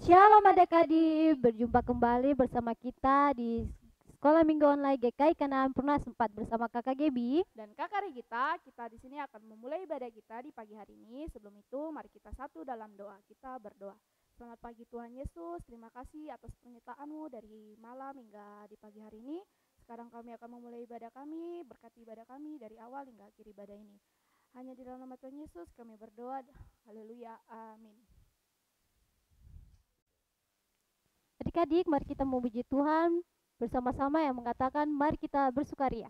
Shalom adik-adik, berjumpa kembali bersama kita di Sekolah Minggu Online GKI Kanaan Purna 4 bersama Kakak Gebi dan Kakak Regita. Kita di sini akan memulai ibadah kita di pagi hari ini. Sebelum itu, mari kita satu dalam doa. Kita berdoa. Selamat pagi Tuhan Yesus, terima kasih atas penyertaan-Mu dari malam hingga di pagi hari ini. Sekarang kami akan memulai ibadah kami, berkati ibadah kami dari awal hingga akhir ibadah ini. Hanya di dalam nama Tuhan Yesus kami berdoa. Haleluya, amin. Adik-adik, mari kita memuji Tuhan bersama-sama yang mengatakan mari kita bersukaria.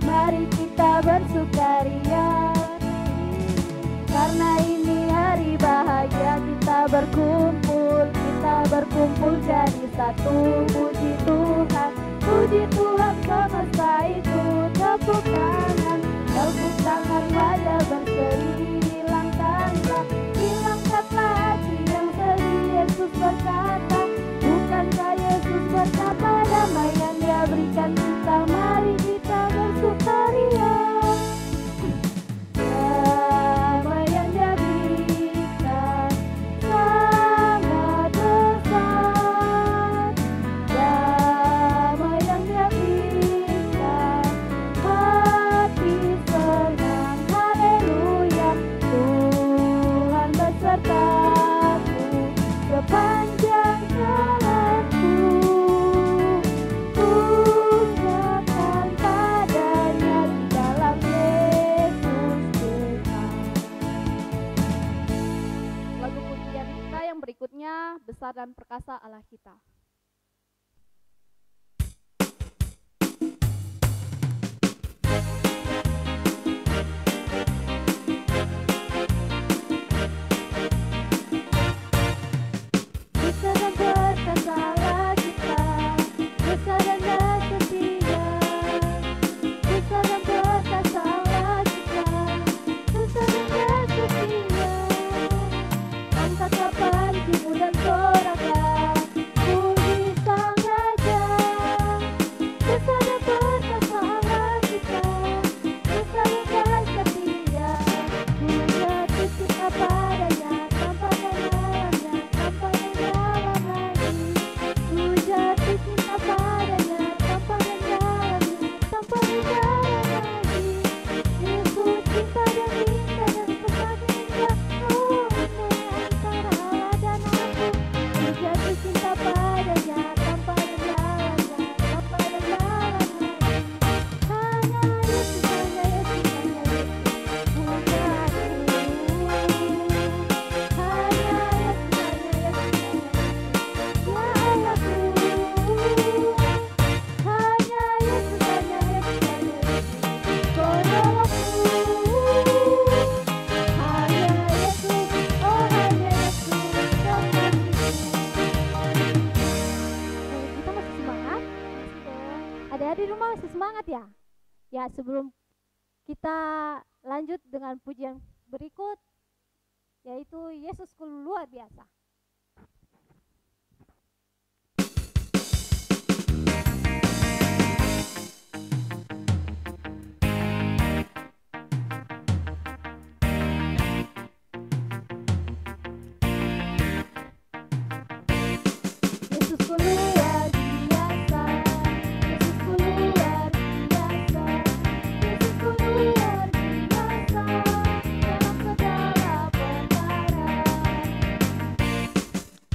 Mari kita bersukaria, karena ini hari bahagia. Kita berkumpul jadi satu. Puji Tuhan semesta itu. Tepuk tangan wajah berseri. Hilangkanlah hati yang sedih. Yesus berkata, bukankah Yesus berkata damai yang Dia berikan kita. Mari kita bersukaria. Damai yang Dia berikan sangat besar. Damai yang Dia berikan hati senang. Haleluya, Tuhan besertaku sepanjang jalanku. Ucapkan padanya di dalam Yesus Tuhan. Lagu pujian kita yang berikutnya, Besar dan Perkasa Allah Kita. Besar dan perkasa Allah kita, besar dan Dia setia. Besar dan perkasa Allah kita, besar dan Dia setia. Angkatlah panjimu dan sorakan, puji Sang Raja. Besar dan perkasa Allah kita, besar dan Dia setia. Jatuh cinta padanya, tanpa dalamnya, tanpa dalam lagi. Ku jatuh cinta padanya, tanpa dalamnya, tanpa dalam lagi. Yesus cinta dan indah dan persahabatan, oh antara Allah dan aku. Ku jatuh cinta padanya, tanpa dalamnya, tanpa dalam lagi. Hanya Yesus, hanya Yesus, hanya Yesus. Adik-adik di rumah masih semangat ya? Ya, sebelum kita lanjut dengan pujian berikut, yaitu Yesusku luar biasa. Yesusku luar biasa, Yesusku luar biasa, Yesusku luar biasa dalam segala perkara.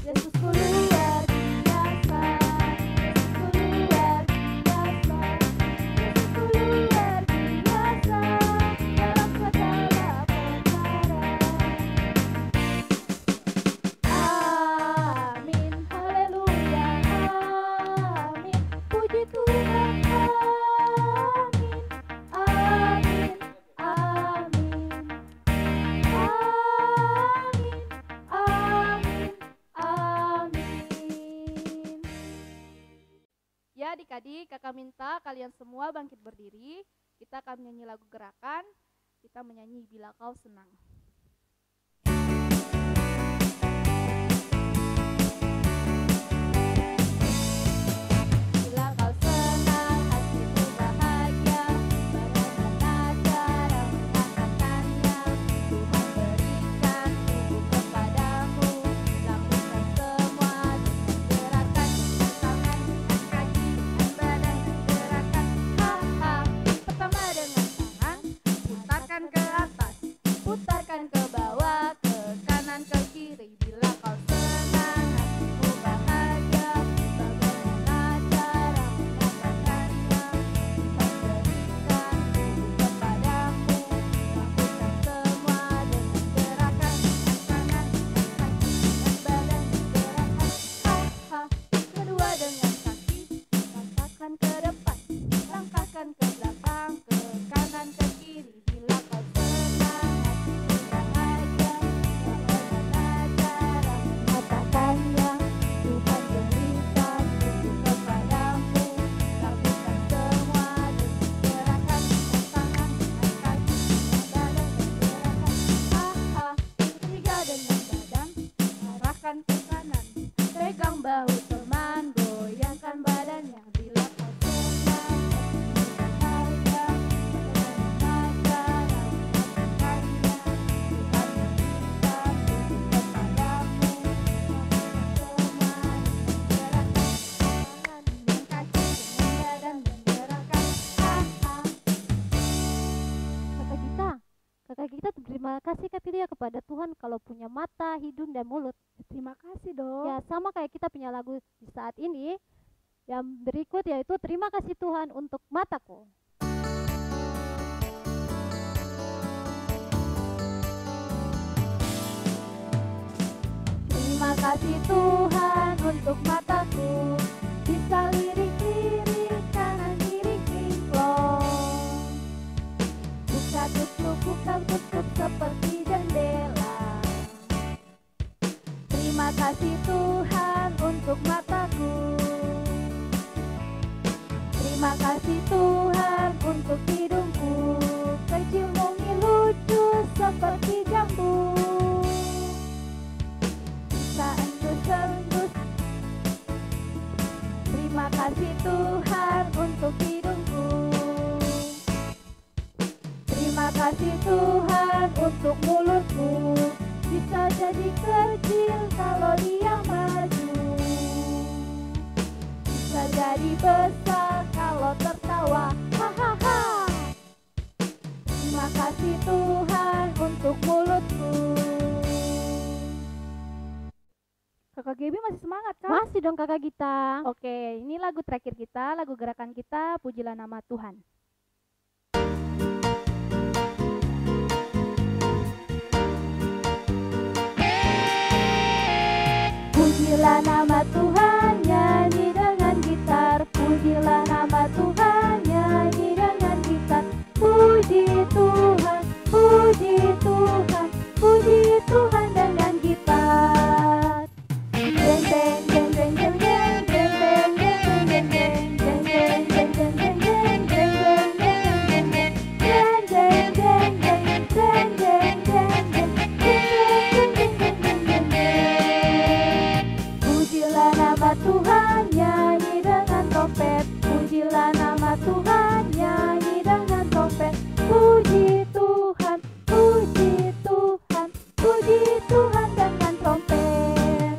Yesusku luar biasa, Yesusku luar biasa, Yesusku luar biasa dalam segala perkara. Amin, haleluya, amin, puji Tuhan, amin, amin, amin, amin, amin, amin. Ya adik-adik, kakak minta kalian semua bangkit berdiri. Kita akan menyanyi lagu gerakan. Kita menyanyi Bila Kau Senang. Bila kau senang, hatiku bahagia. kita berterima kasih dia kepada Tuhan kalau punya mata, hidung dan mulut. Terima kasih dong. Ya sama kayak kita punya lagu di saat ini. Yang berikut yaitu terima kasih Tuhan untuk mataku. Terima kasih Tuhan untuk mataku, bisa lirik-lirik kanan kiri kinclong. Buka tutup seperti jendela. Terima kasih Tuhan untuk mataku. Terima kasih Tuhan untuk hidungku, kecil mungil lucu seperti jambu. Engus-engus. Terima kasih Tuhan untuk hidungku. Terima kasih Tuhan untuk mulutku, bisa jadi kecil kalau dia maju, bisa jadi besar kalau tertawa. Hahaha. Terima kasih Tuhan untuk mulutku. Kakak Gaby masih semangat kan? Masih dong kakak Gita. Oke, ini lagu terakhir kita, lagu gerakan kita, Pujilah Nama Tuhan. Pujilah nama Tuhan, nyanyi dengan gitar. Pujilah nama Tuhan, nyanyi dengan gitar. Puji Tuhan, puji Tuhan, puji Tuhan dengan gitar. Jeng jeng jeng jeng jeng jeng jeng jeng jeng jeng jeng jeng jeng jeng jeng jeng jeng Pujilah nama Tuhan, nyanyi dengan trompet. Pujilah nama Tuhan, nyanyi dengan trompet. Puji Tuhan, puji Tuhan, puji Tuhan dengan trompet.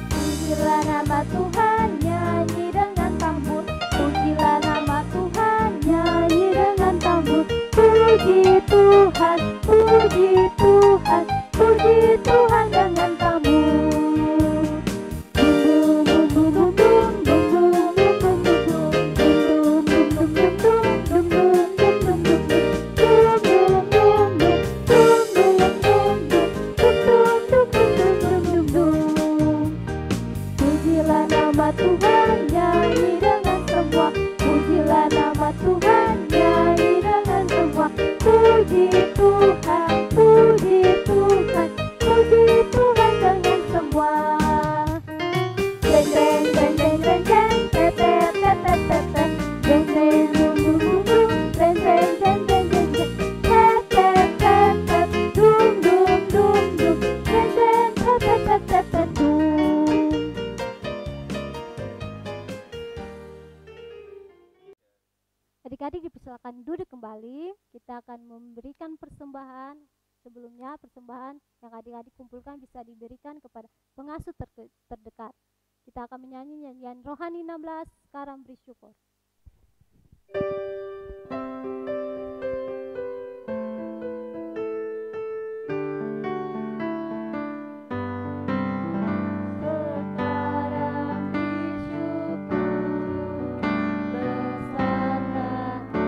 Pujilah nama Tuhan, nyanyi dengan tambur. Pujilah nama Tuhan, nyanyi dengan tambur. Puji Tuhan, puji Tuhan, puji Tuhan dengan tambur. Pujilah nama Tuhan, nyanyi dengan semua. Pujilah nama Tuhan, nyanyi dengan semua. Puji Tuhan, puji Tuhan, puji Tuhan dengan semua. Jeng jeng jeng jeng jeng jeng, tetet tetet tetet, jeng jeng dum dum dum dum, jeng jeng jeng jeng jeng jeng, tetet tetet, dum dum dum dum, jeng jeng tetet tetet dum. Adik-adik dipersilakan duduk kembali. Kita akan memberikan persembahan. Sebelumnya persembahan yang adik-adik kumpulkan bisa diberikan kepada pengasuh terdekat. Kita akan menyanyi nyanyian rohani 16, sekarang beri syukur. Sekarang bersyukur bersama namaku,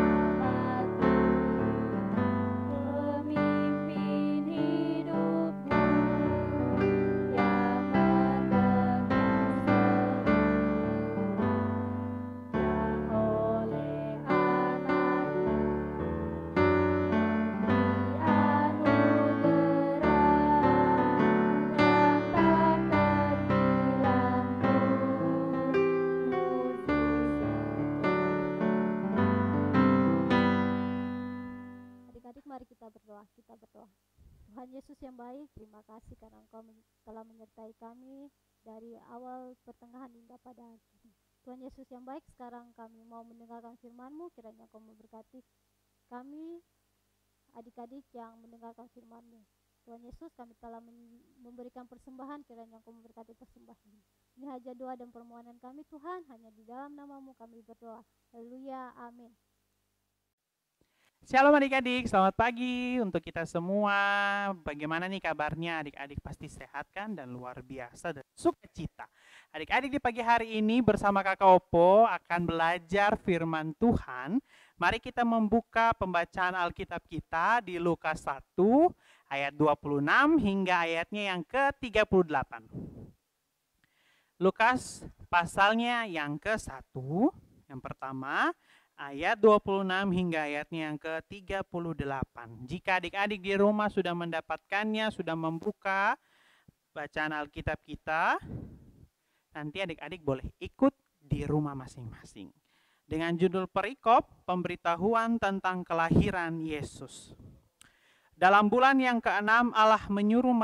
pemimpin hidupmu yang mendengar seru, yang oleh anakmu Adik-adik mari kita berdoa. Tuhan Yesus yang baik, terima kasih karena Engkau telah menyertai kami dari awal pertengahan hingga pada akhir. Tuhan Yesus yang baik, sekarang kami mau mendengarkan firman-Mu, kiranya Engkau memberkati kami adik-adik yang mendengarkan firman-Mu. Tuhan Yesus, kami telah memberikan persembahan, kiranya Engkau memberkati persembahan ini. Ini hanya doa dan permohonan kami Tuhan, hanya di dalam nama-Mu kami berdoa. Haleluya, amin. Shalom adik-adik, selamat pagi untuk kita semua. Bagaimana nih kabarnya? Adik-adik pasti sehat kan dan luar biasa dan sukacita. Adik-adik di pagi hari ini bersama Kakak Opo akan belajar firman Tuhan. Mari kita membuka pembacaan Alkitab kita di Lukas 1 ayat 26 hingga ayatnya yang ke-38. Lukas pasalnya yang ke-1, yang pertama, ayat 26 hingga ayatnya yang ke-38. Jika adik-adik di rumah sudah mendapatkannya, sudah membuka bacaan Alkitab kita, nanti adik-adik boleh ikut di rumah masing-masing. Dengan judul perikop, pemberitahuan tentang kelahiran Yesus. Dalam bulan yang ke-6, Allah menyuruh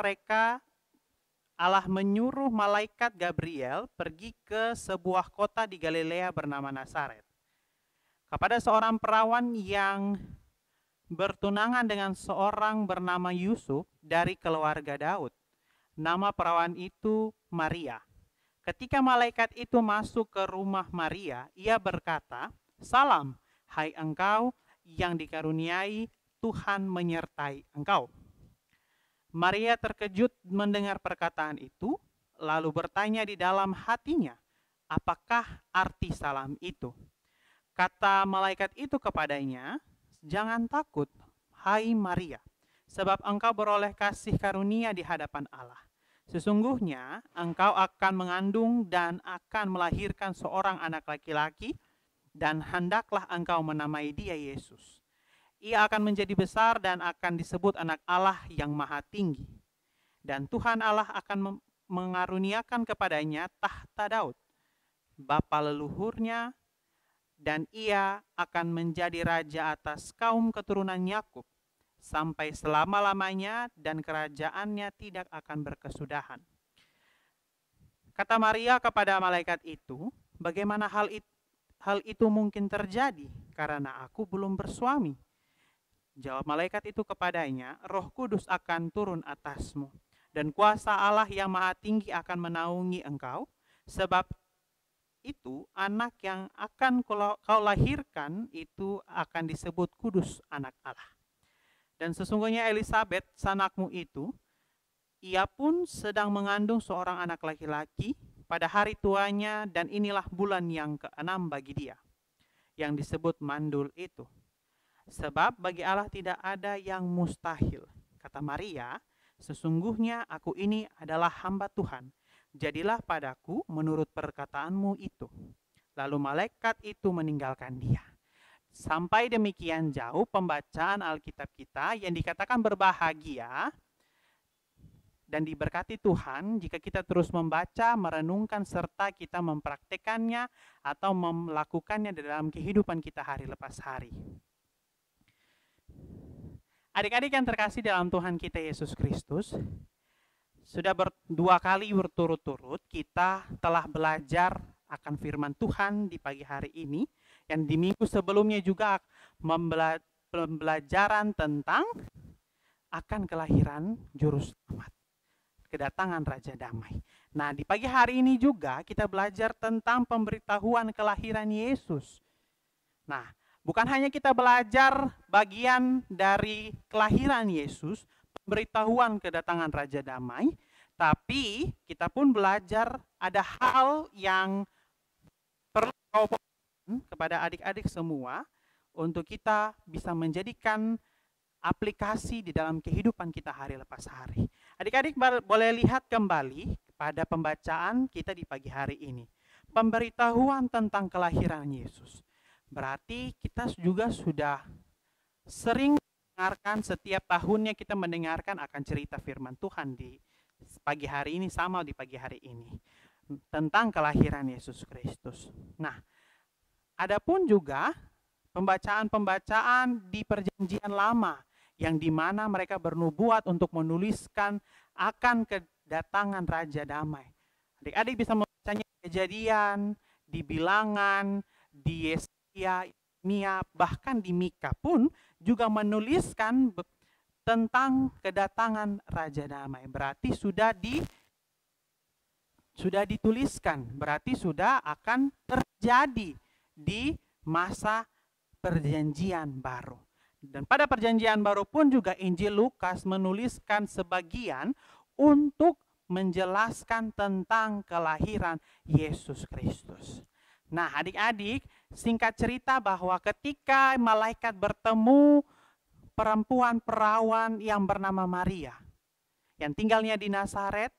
malaikat Gabriel pergi ke sebuah kota di Galilea bernama Nazaret, kepada seorang perawan yang bertunangan dengan seorang bernama Yusuf dari keluarga Daud. Nama perawan itu Maria. Ketika malaikat itu masuk ke rumah Maria, ia berkata, "Salam, hai engkau yang dikaruniai, Tuhan menyertai engkau." Maria terkejut mendengar perkataan itu, lalu bertanya di dalam hatinya, apakah arti salam itu? Kata malaikat itu kepadanya, "Jangan takut, hai Maria, sebab engkau beroleh kasih karunia di hadapan Allah. Sesungguhnya engkau akan mengandung dan akan melahirkan seorang anak laki-laki, dan hendaklah engkau menamai dia Yesus. Ia akan menjadi besar dan akan disebut anak Allah yang maha tinggi. Dan Tuhan Allah akan mengaruniakan kepadanya tahta Daud, bapa leluhurnya, dan ia akan menjadi raja atas kaum keturunan Yakub sampai selama-lamanya, dan kerajaannya tidak akan berkesudahan." Kata Maria kepada malaikat itu, "Bagaimana hal itu mungkin terjadi, karena aku belum bersuami?" Jawab malaikat itu kepadanya, "Roh Kudus akan turun atasmu, dan kuasa Allah yang maha tinggi akan menaungi engkau. Sebab itu anak yang akan kau lahirkan itu akan disebut kudus, anak Allah. Dan sesungguhnya Elisabet, sanakmu itu, ia pun sedang mengandung seorang anak laki-laki pada hari tuanya, dan inilah bulan yang ke-6 bagi dia, yang disebut mandul itu. Sebab bagi Allah tidak ada yang mustahil." Kata Maria, "Sesungguhnya aku ini adalah hamba Tuhan. Jadilah padaku menurut perkataanmu itu." Lalu malaikat itu meninggalkan dia. Sampai demikian jauh pembacaan Alkitab kita, yang dikatakan berbahagia dan diberkati Tuhan jika kita terus membaca, merenungkan, serta kita mempraktekannya atau melakukannya dalam kehidupan kita hari lepas hari. Adik-adik yang terkasih dalam Tuhan kita Yesus Kristus, sudah dua kali berturut-turut kita telah belajar akan firman Tuhan di pagi hari ini, yang di minggu sebelumnya juga pembelajaran tentang akan kelahiran Juru Selamat, kedatangan Raja Damai. Nah, di pagi hari ini juga kita belajar tentang pemberitahuan kelahiran Yesus. Nah, bukan hanya kita belajar bagian dari kelahiran Yesus, pemberitahuan kedatangan Raja Damai, tapi kita pun belajar ada hal yang perlu kepada adik-adik semua untuk kita bisa menjadikan aplikasi di dalam kehidupan kita hari lepas hari. Adik-adik boleh lihat kembali pada pembacaan kita di pagi hari ini. Pemberitahuan tentang kelahiran Yesus. Berarti kita juga sudah sering mendengarkan, setiap tahunnya kita mendengarkan akan cerita firman Tuhan di pagi hari ini, sama di pagi hari ini, tentang kelahiran Yesus Kristus. Nah, adapun juga pembacaan-pembacaan di Perjanjian Lama, yang dimana mereka bernubuat untuk menuliskan akan kedatangan Raja Damai. Adik-adik bisa membacanya di Kejadian, di Bilangan, di Yesaya, Yeremia, bahkan di Mika pun juga menuliskan tentang kedatangan Raja Damai. Berarti sudah dituliskan, berarti sudah akan terjadi di masa perjanjian baru. Dan pada perjanjian baru pun juga Injil Lukas menuliskan sebagian untuk menjelaskan tentang kelahiran Yesus Kristus. Nah, adik-adik, singkat cerita bahwa ketika malaikat bertemu perempuan perawan yang bernama Maria, yang tinggalnya di Nazaret,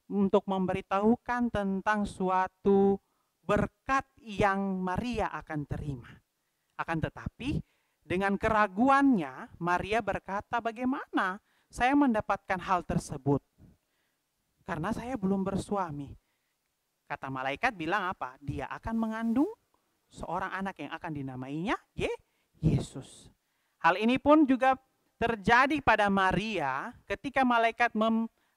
untuk memberitahukan tentang suatu berkat yang Maria akan terima. Akan tetapi, dengan keraguannya, Maria berkata, bagaimana saya mendapatkan hal tersebut? Karena saya belum bersuami. Kata malaikat bilang apa? Dia akan mengandung seorang anak yang akan dinamainya Yesus. Hal ini pun juga terjadi pada Maria ketika malaikat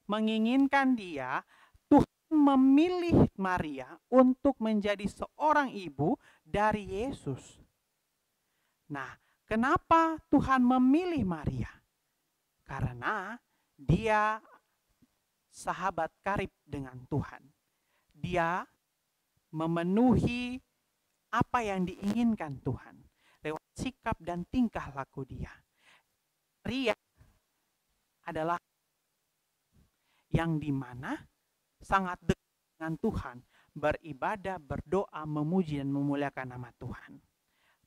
menginginkan dia. Tuhan memilih Maria untuk menjadi seorang ibu dari Yesus. Nah, kenapa Tuhan memilih Maria? Karena dia sahabat karib dengan Tuhan. Dia memenuhi apa yang diinginkan Tuhan lewat sikap dan tingkah laku dia. Maria adalah yang dimana sangat dekat dengan Tuhan, beribadah, berdoa, memuji dan memuliakan nama Tuhan.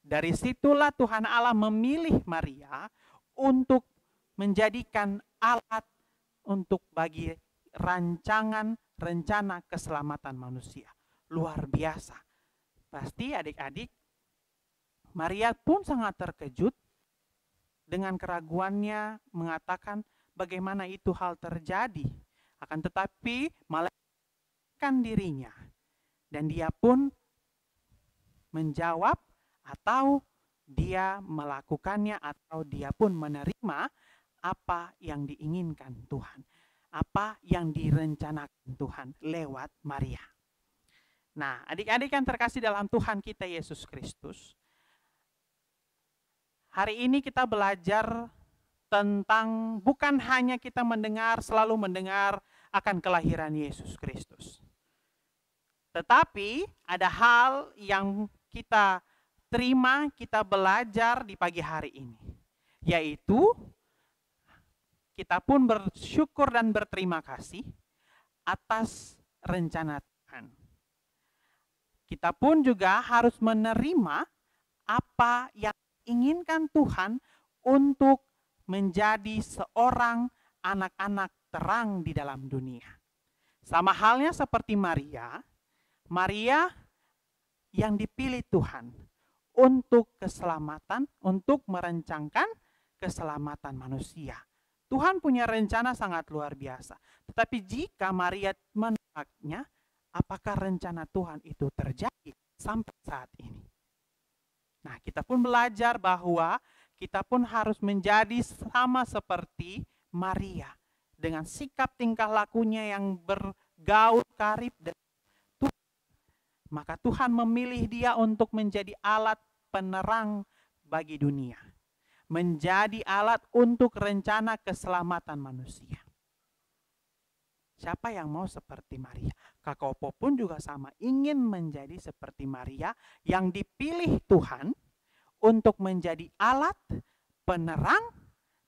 Dari situlah Tuhan Allah memilih Maria untuk menjadikan alat untuk bagi rancangan rencana keselamatan manusia. Luar biasa. Pasti adik-adik, Maria pun sangat terkejut dengan keraguannya, mengatakan bagaimana itu hal terjadi. Akan tetapi malaikat dirinya, dan dia pun menjawab atau dia melakukannya, atau dia pun menerima apa yang diinginkan Tuhan, apa yang direncanakan Tuhan lewat Maria. Nah, adik-adik yang terkasih dalam Tuhan kita Yesus Kristus, hari ini kita belajar tentang bukan hanya kita selalu mendengar akan kelahiran Yesus Kristus. Tetapi ada hal yang kita terima, kita belajar di pagi hari ini. Yaitu kita pun bersyukur dan berterima kasih atas rencana Tuhan. Kita pun juga harus menerima apa yang diinginkan Tuhan untuk menjadi seorang anak-anak terang di dalam dunia. Sama halnya seperti Maria yang dipilih Tuhan untuk keselamatan, untuk merencanakan keselamatan manusia. Tuhan punya rencana sangat luar biasa. Tetapi jika Maria menolaknya, apakah rencana Tuhan itu terjadi sampai saat ini? Nah, kita pun belajar bahwa kita pun harus menjadi sama seperti Maria, dengan sikap tingkah lakunya yang bergaul karib dengan Tuhan. Maka Tuhan memilih dia untuk menjadi alat penerang bagi dunia, menjadi alat untuk rencana keselamatan manusia. Siapa yang mau seperti Maria? Kak Opo pun juga sama, ingin menjadi seperti Maria yang dipilih Tuhan untuk menjadi alat penerang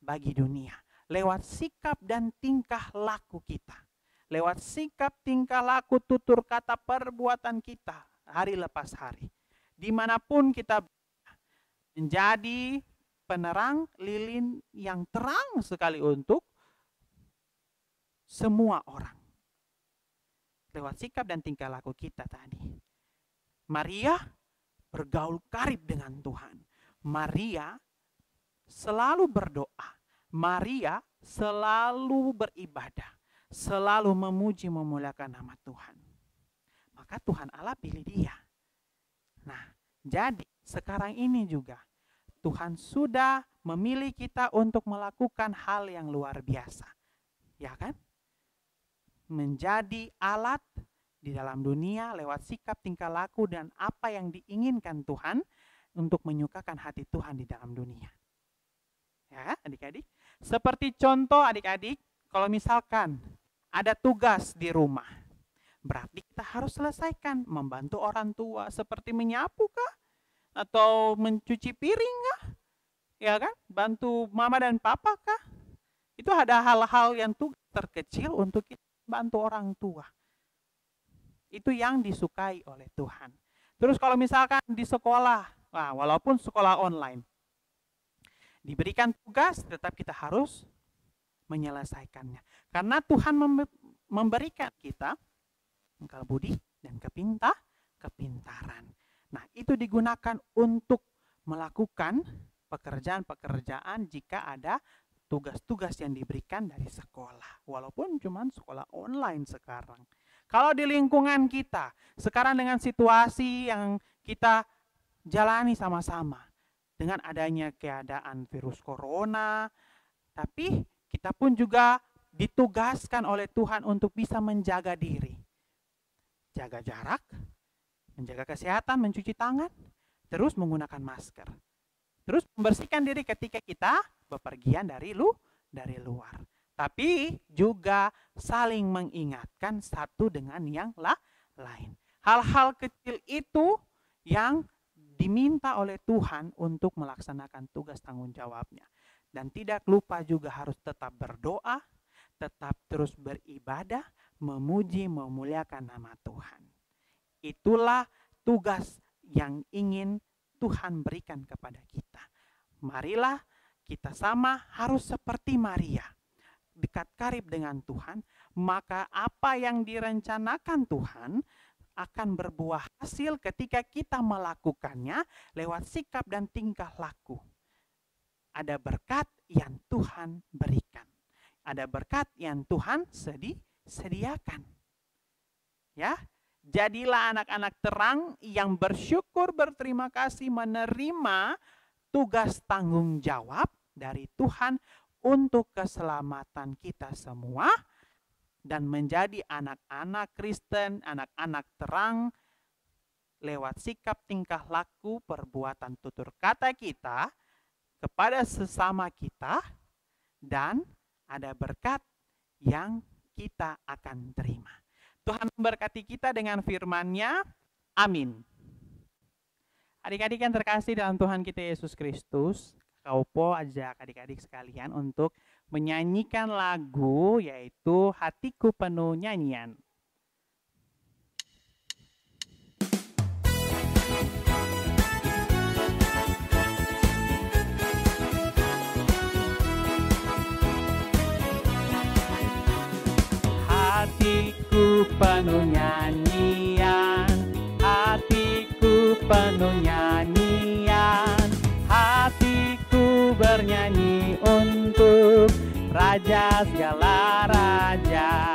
bagi dunia. Lewat sikap dan tingkah laku kita. Lewat sikap, tingkah laku, tutur kata, perbuatan kita hari lepas hari. Dimanapun kita menjadi penerang lilin yang terang sekali untuk semua orang. Lewat sikap dan tingkah laku kita tadi. Maria bergaul karib dengan Tuhan. Maria selalu berdoa. Maria selalu beribadah. Selalu memuji memuliakan nama Tuhan. Maka Tuhan Allah pilih dia. Nah, jadi sekarang ini juga Tuhan sudah memilih kita untuk melakukan hal yang luar biasa. Ya kan? Menjadi alat di dalam dunia lewat sikap, tingkah laku, dan apa yang diinginkan Tuhan untuk menyukakan hati Tuhan di dalam dunia. Ya, adik-adik. Seperti contoh adik-adik, kalau misalkan ada tugas di rumah, berarti kita harus selesaikan. Membantu orang tua seperti menyapu kah? Atau mencuci piring kah? Ya kan? Bantu mama dan papa kah? Itu ada hal-hal yang tugas terkecil untuk kita bantu orang tua. Itu yang disukai oleh Tuhan. Terus kalau misalkan di sekolah, walaupun sekolah online, diberikan tugas, tetap kita harus menyelesaikannya. Karena Tuhan memberikan kita akal budi dan kepintaran. Nah, itu digunakan untuk melakukan pekerjaan-pekerjaan jika ada tugas-tugas yang diberikan dari sekolah. Walaupun cuma sekolah online sekarang. Kalau di lingkungan kita, sekarang dengan situasi yang kita jalani sama-sama, dengan adanya keadaan virus corona, tapi kita pun juga ditugaskan oleh Tuhan untuk bisa menjaga diri. Jaga jarak, menjaga kesehatan, mencuci tangan, terus menggunakan masker. Terus membersihkan diri ketika kita bepergian dari luar. Tapi juga saling mengingatkan satu dengan yang lain. Hal-hal kecil itu yang diminta oleh Tuhan untuk melaksanakan tugas tanggung jawabnya. Dan tidak lupa juga harus tetap berdoa, tetap terus beribadah, memuji, memuliakan nama Tuhan. Itulah tugas yang ingin Tuhan berikan kepada kita. Marilah kita sama harus seperti Maria, dekat karib dengan Tuhan, maka apa yang direncanakan Tuhan akan berbuah hasil ketika kita melakukannya lewat sikap dan tingkah laku. Ada berkat yang Tuhan berikan. Ada berkat yang Tuhan sediakan. Ya, jadilah anak-anak terang yang bersyukur, berterima kasih, menerima tugas tanggung jawab dari Tuhan untuk keselamatan kita semua, dan menjadi anak-anak Kristen, anak-anak terang lewat sikap, tingkah laku, perbuatan, tutur kata kita kepada sesama kita, dan ada berkat yang kita akan terima. Tuhan memberkati kita dengan firman-Nya. Amin. Adik-adik yang terkasih dalam Tuhan kita Yesus Kristus, Kaupo ajak adik-adik sekalian untuk menyanyikan lagu yaitu Hatiku Penuh Nyanyian. Hatiku penuh nyanyian, hatiku penuh nyanyian, hatiku bernyanyi untuk Raja segala raja.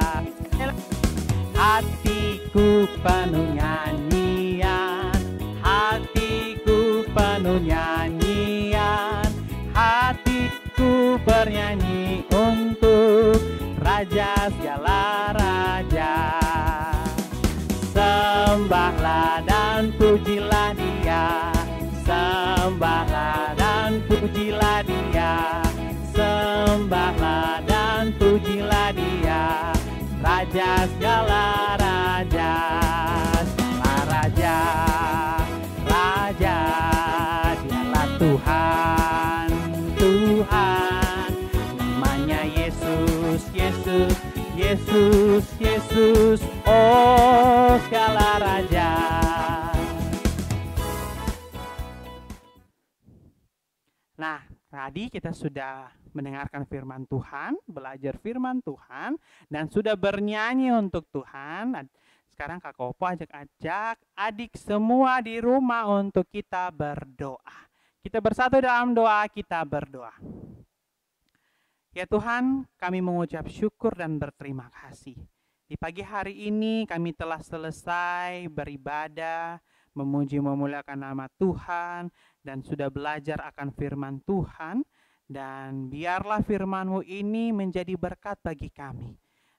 Hatiku penuh nyanyian, hatiku penuh nyanyian, hatiku bernyanyi untuk Raja segala raja. Sembahlah dan pujilah Dia, sembahlah dan pujilah Dia, sembahlah dan pujilah Dia, Raja segala raja. Segala raja, raja, Dialah Tuhan, Tuhan. Namanya Yesus, Yesus, Yesus, Yesus, oh segala raja. Nah, tadi kita sudah mendengarkan firman Tuhan, belajar firman Tuhan, dan sudah bernyanyi untuk Tuhan. Sekarang Kak Kopo ajak-ajak adik semua di rumah untuk kita berdoa. Kita bersatu dalam doa, kita berdoa. Ya Tuhan, kami mengucap syukur dan berterima kasih. Di pagi hari ini kami telah selesai beribadah, memuji memuliakan nama Tuhan, dan sudah belajar akan firman Tuhan. Dan biarlah firman-Mu ini menjadi berkat bagi kami.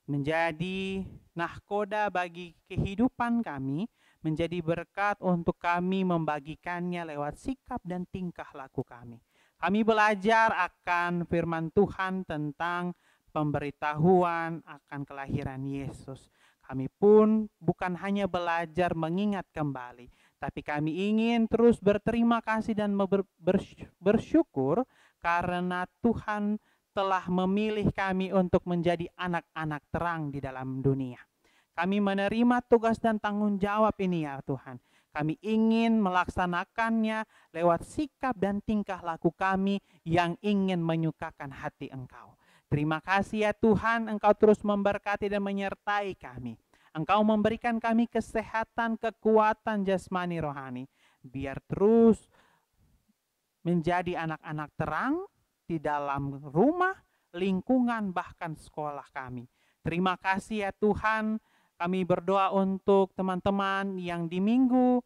menjadi nahkoda bagi kehidupan kami, menjadi berkat untuk kami membagikannya lewat sikap dan tingkah laku kami. Kami belajar akan firman Tuhan tentang pemberitahuan akan kelahiran Yesus. Kami pun bukan hanya belajar mengingat kembali, tapi kami ingin terus berterima kasih dan bersyukur karena Tuhan telah memilih kami untuk menjadi anak-anak terang di dalam dunia. Kami menerima tugas dan tanggung jawab ini ya Tuhan. Kami ingin melaksanakannya lewat sikap dan tingkah laku kami yang ingin menyukakan hati Engkau. Terima kasih ya Tuhan, Engkau terus memberkati dan menyertai kami. Engkau memberikan kami kesehatan, kekuatan jasmani rohani. Biar terus menjadi anak-anak terang di dalam rumah, lingkungan, bahkan sekolah kami. Terima kasih ya Tuhan. Kami berdoa untuk teman-teman yang di minggu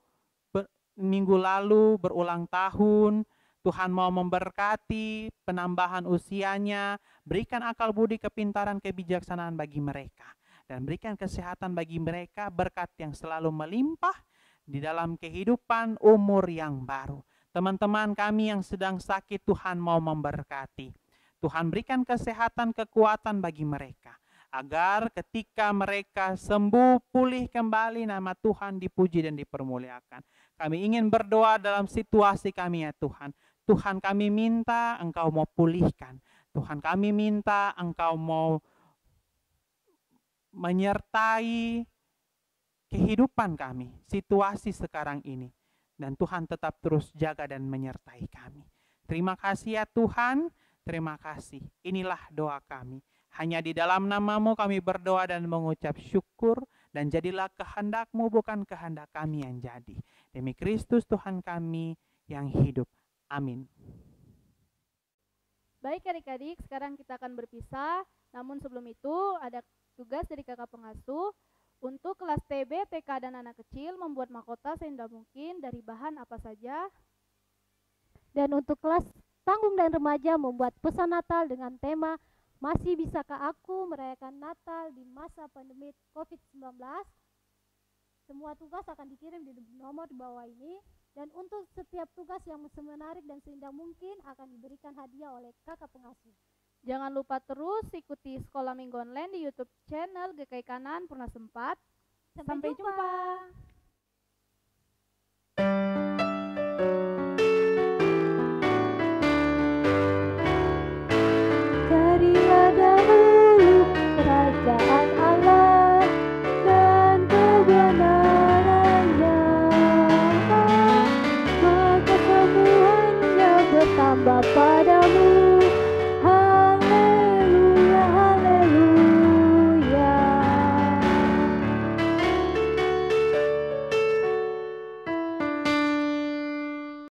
lalu berulang tahun. Tuhan mau memberkati penambahan usianya, berikan akal budi, kepintaran, kebijaksanaan bagi mereka. Dan berikan kesehatan bagi mereka, berkat yang selalu melimpah di dalam kehidupan umur yang baru. Teman-teman kami yang sedang sakit, Tuhan mau memberkati. Tuhan berikan kesehatan, kekuatan bagi mereka. Agar ketika mereka sembuh, pulih kembali, nama Tuhan dipuji dan dipermuliakan. Kami ingin berdoa dalam situasi kami ya Tuhan. Tuhan kami minta Engkau mau pulihkan. Tuhan kami minta Engkau mau menyertai kehidupan kami, situasi sekarang ini. Dan Tuhan tetap terus jaga dan menyertai kami. Terima kasih ya Tuhan, terima kasih. Inilah doa kami. Hanya di dalam nama-Mu kami berdoa dan mengucap syukur, dan jadilah kehendak-Mu bukan kehendak kami yang jadi. Demi Kristus Tuhan kami yang hidup. Amin. Baik adik-adik, sekarang kita akan berpisah. Namun sebelum itu ada tugas dari kakak pengasuh untuk kelas TB, TK, dan anak kecil membuat mahkota seindah mungkin dari bahan apa saja. Dan untuk kelas tanggung dan remaja membuat pesan Natal dengan tema Masih Bisakah Aku Merayakan Natal di Masa Pandemi COVID-19. Semua tugas akan dikirim di nomor di bawah ini. Dan untuk setiap tugas yang semenarik dan seindah mungkin akan diberikan hadiah oleh kakak pengasuh. Jangan lupa terus ikuti Sekolah Minggu Online di YouTube channel GKI Kanan Purna Sempat. Sampai jumpa.